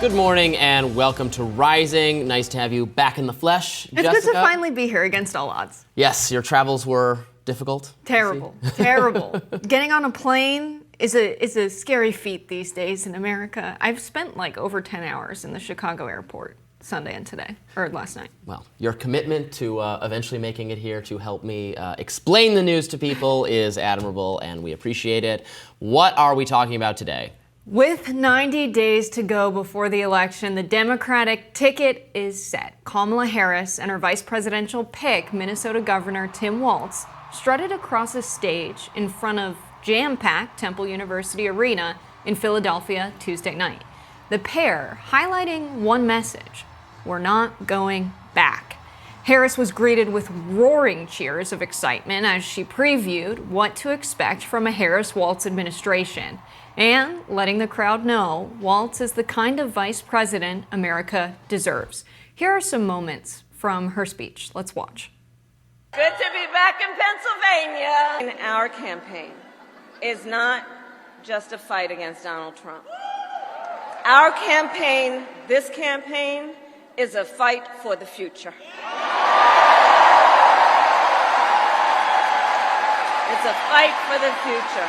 Good morning and welcome to Rising. Nice to have you back in the flesh, It's Jessica. good to finally be here against all odds. Yes, your travels were difficult. Terrible, terrible. Getting on a plane is a scary feat these days in America. I've spent like over 10 hours in the Chicago airport Sunday and today, or last night. Well, your commitment to eventually making it here to help me explain the news to people is admirable, and we appreciate it. What are we talking about today? With 90 days to go before the election, the Democratic ticket is set. Kamala Harris and her vice presidential pick, Minnesota Governor Tim Walz, strutted across a stage in front of jam-packed Temple University Arena in Philadelphia Tuesday night. The pair highlighting one message: we're not going back. Harris was greeted with roaring cheers of excitement as she previewed what to expect from a Harris-Waltz administration, and letting the crowd know Waltz is the kind of vice president America deserves. Here are some moments from her speech. Let's watch. Good to be back in Pennsylvania. Our campaign is not just a fight against Donald Trump. Our campaign, this campaign, is a fight for the future. It's a fight for the future.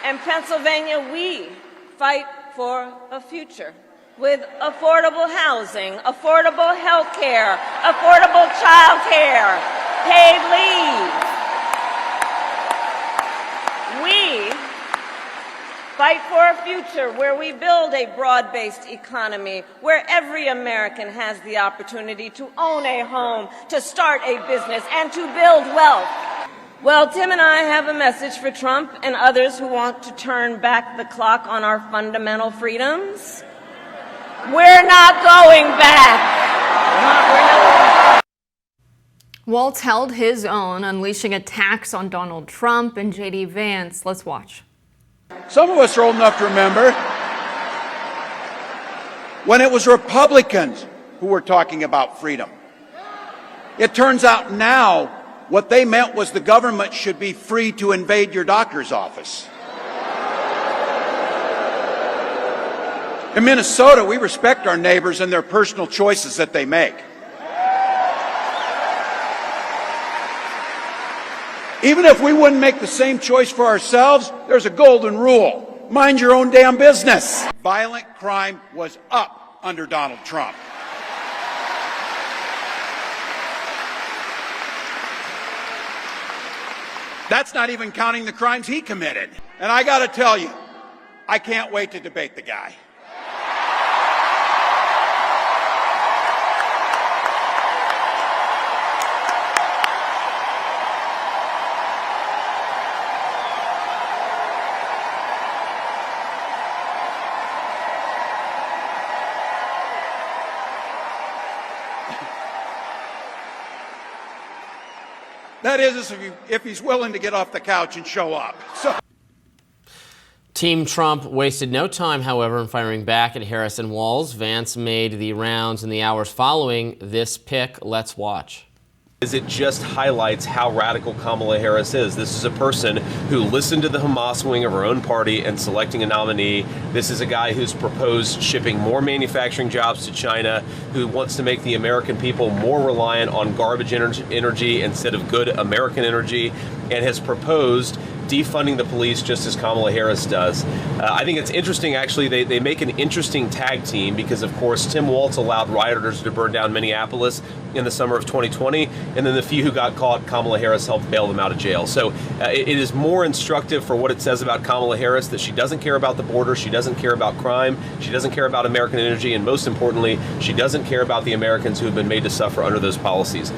In Pennsylvania, we fight for a future with affordable housing, affordable health care, affordable child care, paid leave. We fight for a future where we build a broad-based economy, where every American has the opportunity to own a home, to start a business, and to build wealth. Well, Tim and I have a message for Trump and others who want to turn back the clock on our fundamental freedoms. We're not going back. Waltz held his own, unleashing attacks on Donald Trump and J.D. Vance. Let's watch. Some of us are old enough to remember when it was Republicans who were talking about freedom. It turns out now what they meant was the government should be free to invade your doctor's office. In Minnesota, we respect our neighbors and their personal choices that they make. Even if we wouldn't make the same choice for ourselves, there's a golden rule: mind your own damn business. Violent crime was up under Donald Trump. That's not even counting the crimes he committed. And I got to tell you, I can't wait to debate the guy. That is, if he's willing to get off the couch and show up. Team Trump wasted no time, however, in firing back at Harris and Walz. Vance made the rounds in the hours following this pick. Let's watch. It just highlights how radical Kamala Harris is. This is a person who listened to the Hamas wing of her own party and selecting a nominee. This is a guy who's proposed shipping more manufacturing jobs to China, who wants to make the American people more reliant on garbage energy instead of good American energy, and has proposed defunding the police just as Kamala Harris does. I think it's interesting, actually, they make an interesting tag team because, of course, Tim Walz allowed rioters to burn down Minneapolis in the summer of 2020, and then the few who got caught, Kamala Harris helped bail them out of jail. So it is more instructive for what it says about Kamala Harris, that she doesn't care about the border, she doesn't care about crime, she doesn't care about American energy, and most importantly, she doesn't care about the Americans who have been made to suffer under those policies.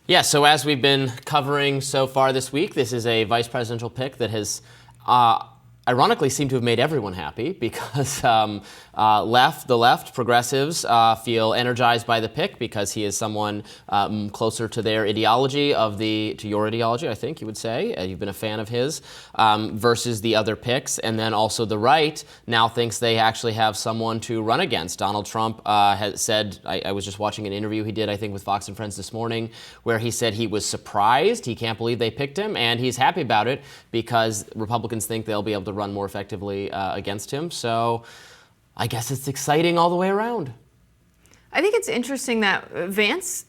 Yeah, so as we've been covering so far this week, this is a vice presidential pick that has ironically seemed to have made everyone happy because the left, progressives, feel energized by the pick because he is someone closer to their ideology to your ideology, I think you would say. You've been a fan of his, versus the other picks. And then also the right now thinks they actually have someone to run against. Donald Trump has said, I was just watching an interview he did, I think, with Fox and Friends this morning, where he said he was surprised. He can't believe they picked him, and he's happy about it because Republicans think they'll be able to run more effectively against him. So I guess it's exciting all the way around. I think it's interesting that Vance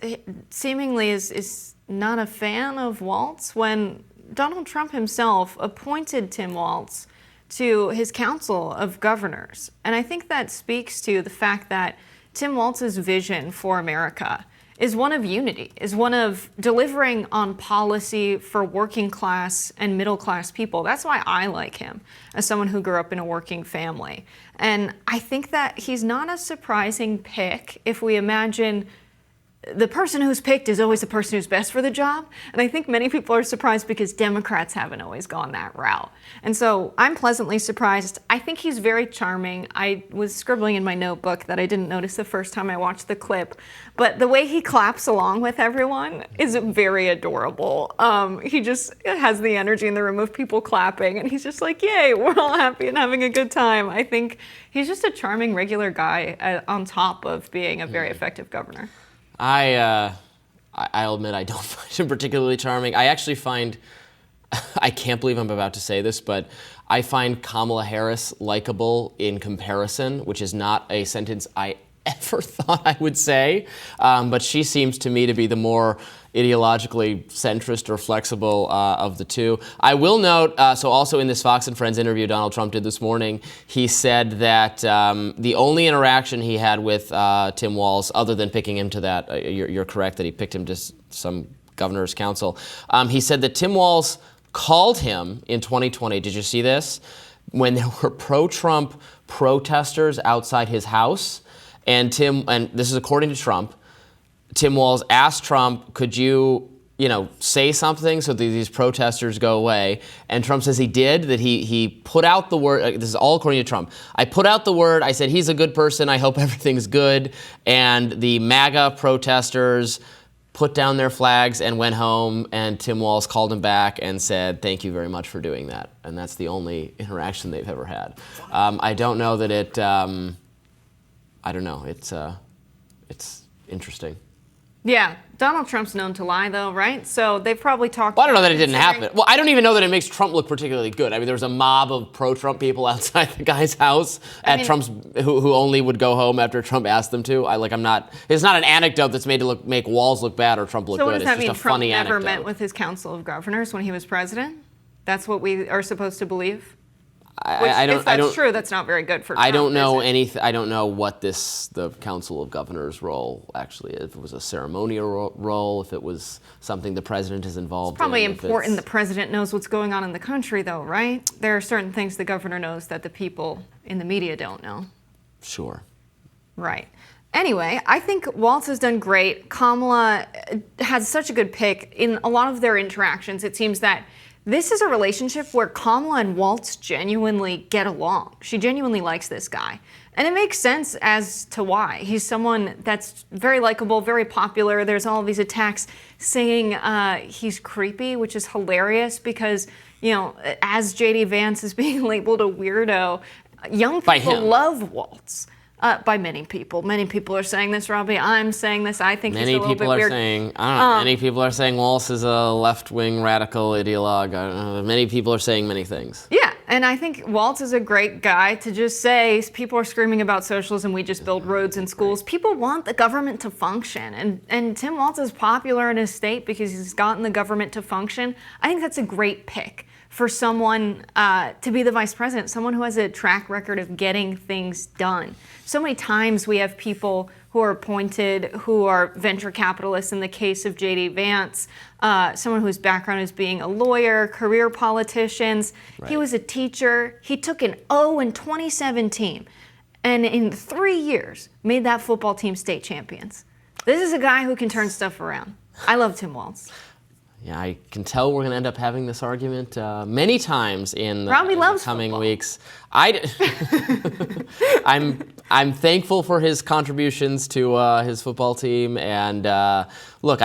seemingly is not a fan of Walz when Donald Trump himself appointed Tim Walz to his Council of Governors. And I think that speaks to the fact that Tim Walz's vision for America is one of unity, is one of delivering on policy for working class and middle class people. That's why I like him as someone who grew up in a working family. And I think that he's not a surprising pick if we imagine the person who's picked is always the person who's best for the job. And I think many people are surprised because Democrats haven't always gone that route. And so I'm pleasantly surprised. I think he's very charming. I was scribbling in my notebook that I didn't notice the first time I watched the clip, but the way he claps along with everyone is very adorable. He just has the energy in the room of people clapping, and he's just like, yay, we're all happy and having a good time. I think he's just a charming, regular guy on top of being a very effective governor. I'll admit I don't find him particularly charming. I actually find, I can't believe I'm about to say this, but I find Kamala Harris likable in comparison, which is not a sentence I ever thought I would say. But she seems to me to be the more ideologically centrist or flexible of the two. I will note, so also in this Fox and Friends interview Donald Trump did this morning, he said that the only interaction he had with Tim Walz, other than picking him to that, you're correct that he picked him to some governor's council, he said that Tim Walz called him in 2020, did you see this? When there were pro-Trump protesters outside his house, and this is according to Trump, Tim Walz asked Trump, could you say something so that these protesters go away? And Trump says he did, that he put out the word, this is all according to Trump, I put out the word, I said, he's a good person, I hope everything's good. And the MAGA protesters put down their flags and went home, and Tim Walz called him back and said, thank you very much for doing that. And that's the only interaction they've ever had. I don't know that it, I don't know, it's interesting. Yeah, Donald Trump's known to lie, though, right? So they've probably talked. Well, I don't know that it didn't happen. Well, I don't even know that it makes Trump look particularly good. I mean, there was a mob of pro-Trump people outside the guy's house Trump's who only would go home after Trump asked them to. It's not an anecdote that's made to make Walz look bad or Trump look good. So what does that it's just mean? a funny Trump never anecdote. met with his Council of Governors when he was president? That's what we are supposed to believe? If that's true, that's not very good for Trump. I don't know anything. I don't know what the Council of Governors role actually is. If it was a ceremonial role, if it was something the president is involved in. It's probably important the president knows what's going on in the country, though, right? There are certain things the governor knows that the people in the media don't know. Sure. Right. Anyway, I think Walz has done great. Kamala has such a good pick. In a lot of their interactions, it seems that this is a relationship where Kamala and Walz genuinely get along. She genuinely likes this guy. And it makes sense as to why. He's someone that's very likable, very popular. There's all these attacks saying he's creepy, which is hilarious because, as J.D. Vance is being labeled a weirdo, young people love Walz. By many people. Many people are saying this, Robbie. I'm saying this. I think he's a little bit weird. Many people are saying Walz is a left-wing radical ideologue. Many people are saying many things. Yeah, and I think Walz is a great guy to just say, people are screaming about socialism, we just build roads and schools. People want the government to function, and Tim Walz is popular in his state because he's gotten the government to function. I think that's a great pick for someone to be the vice president, someone who has a track record of getting things done. So many times we have people who are appointed who are venture capitalists in the case of J.D. Vance, someone whose background is being a lawyer, career politicians. Right. He was a teacher. He took an O in 2017 and in 3 years made that football team state champions. This is a guy who can turn stuff around. I love Tim Walz. Yeah, I can tell we're going to end up having this argument many times in the, Robbie loves coming football. weeks. I'm thankful for his contributions to his football team, and look,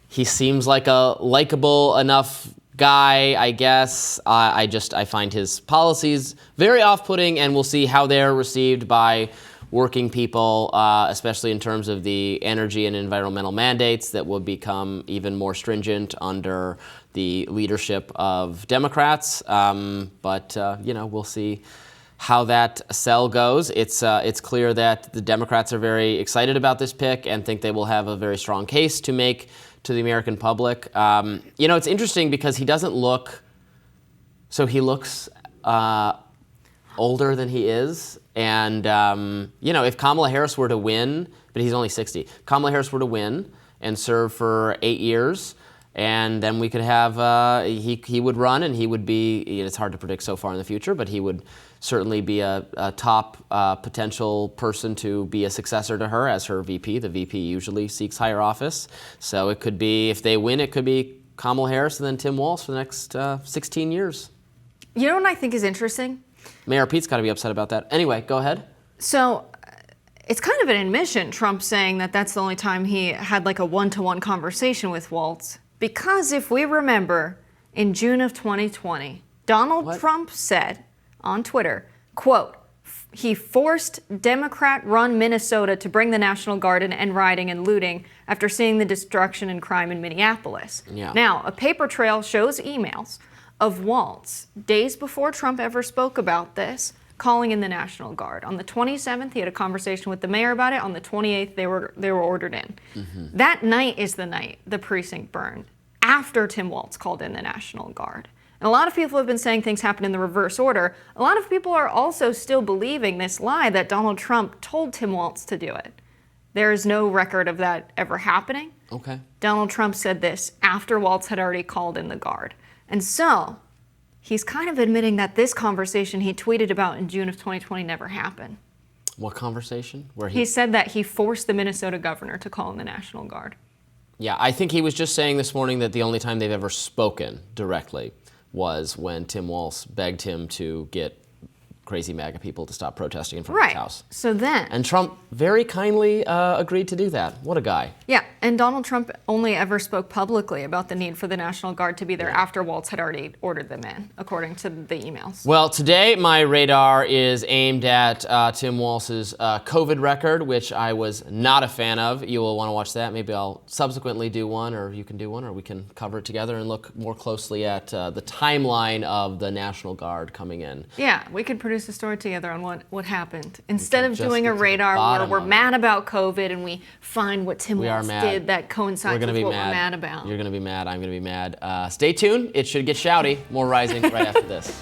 he seems like a likable enough guy, I guess. I find his policies very off-putting, and we'll see how they're received by working people, especially in terms of the energy and environmental mandates that will become even more stringent under the leadership of Democrats. But we'll see how that sell goes. It's clear that the Democrats are very excited about this pick and think they will have a very strong case to make to the American public. It's interesting because he doesn't look, so he looks older than he is. And, if Kamala Harris were to win, but he's only 60, Kamala Harris were to win and serve for 8 years, and then we could have, he would run, and he would be, it's hard to predict so far in the future, but he would certainly be a top potential person to be a successor to her as her VP. The VP usually seeks higher office. So it could be, if they win, it could be Kamala Harris and then Tim Walz for the next 16 years. You know what I think is interesting? Mayor Pete's got to be upset about that. Anyway, go ahead. So it's kind of an admission, Trump saying that that's the only time he had like a one-to-one conversation with Walz. Because if we remember, in June of 2020, Donald Trump said on Twitter, quote, he forced Democrat-run Minnesota to bring the National Guard and end rioting and looting after seeing the destruction and crime in Minneapolis. Yeah. Now, a paper trail shows emails of Walz, days before Trump ever spoke about this, calling in the National Guard. On the 27th, he had a conversation with the mayor about it. On the 28th, they were ordered in. Mm-hmm. That night is the night the precinct burned, after Tim Walz called in the National Guard. And a lot of people have been saying things happen in the reverse order. A lot of people are also still believing this lie that Donald Trump told Tim Walz to do it. There is no record of that ever happening. Okay. Donald Trump said this after Walz had already called in the Guard. And so, he's kind of admitting that this conversation he tweeted about in June of 2020 never happened. What conversation? Where he said that he forced the Minnesota governor to call in the National Guard. Yeah, I think he was just saying this morning that the only time they've ever spoken directly was when Tim Walz begged him to get crazy MAGA people to stop protesting in front of his house. So then... And Trump very kindly agreed to do that. What a guy. Yeah, and Donald Trump only ever spoke publicly about the need for the National Guard to be there after Walz had already ordered them in, according to the emails. Well, today my radar is aimed at Tim Walz's COVID record, which I was not a fan of. You will want to watch that. Maybe I'll subsequently do one, or you can do one, or we can cover it together and look more closely at the timeline of the National Guard coming in. Yeah, we could produce a story together on what happened. Instead of doing a radar where we're mad about COVID and we find what Tim Walz did that coincides with what we're mad about. You're going to be mad. I'm going to be mad. Stay tuned. It should get shouty. More Rising right after this.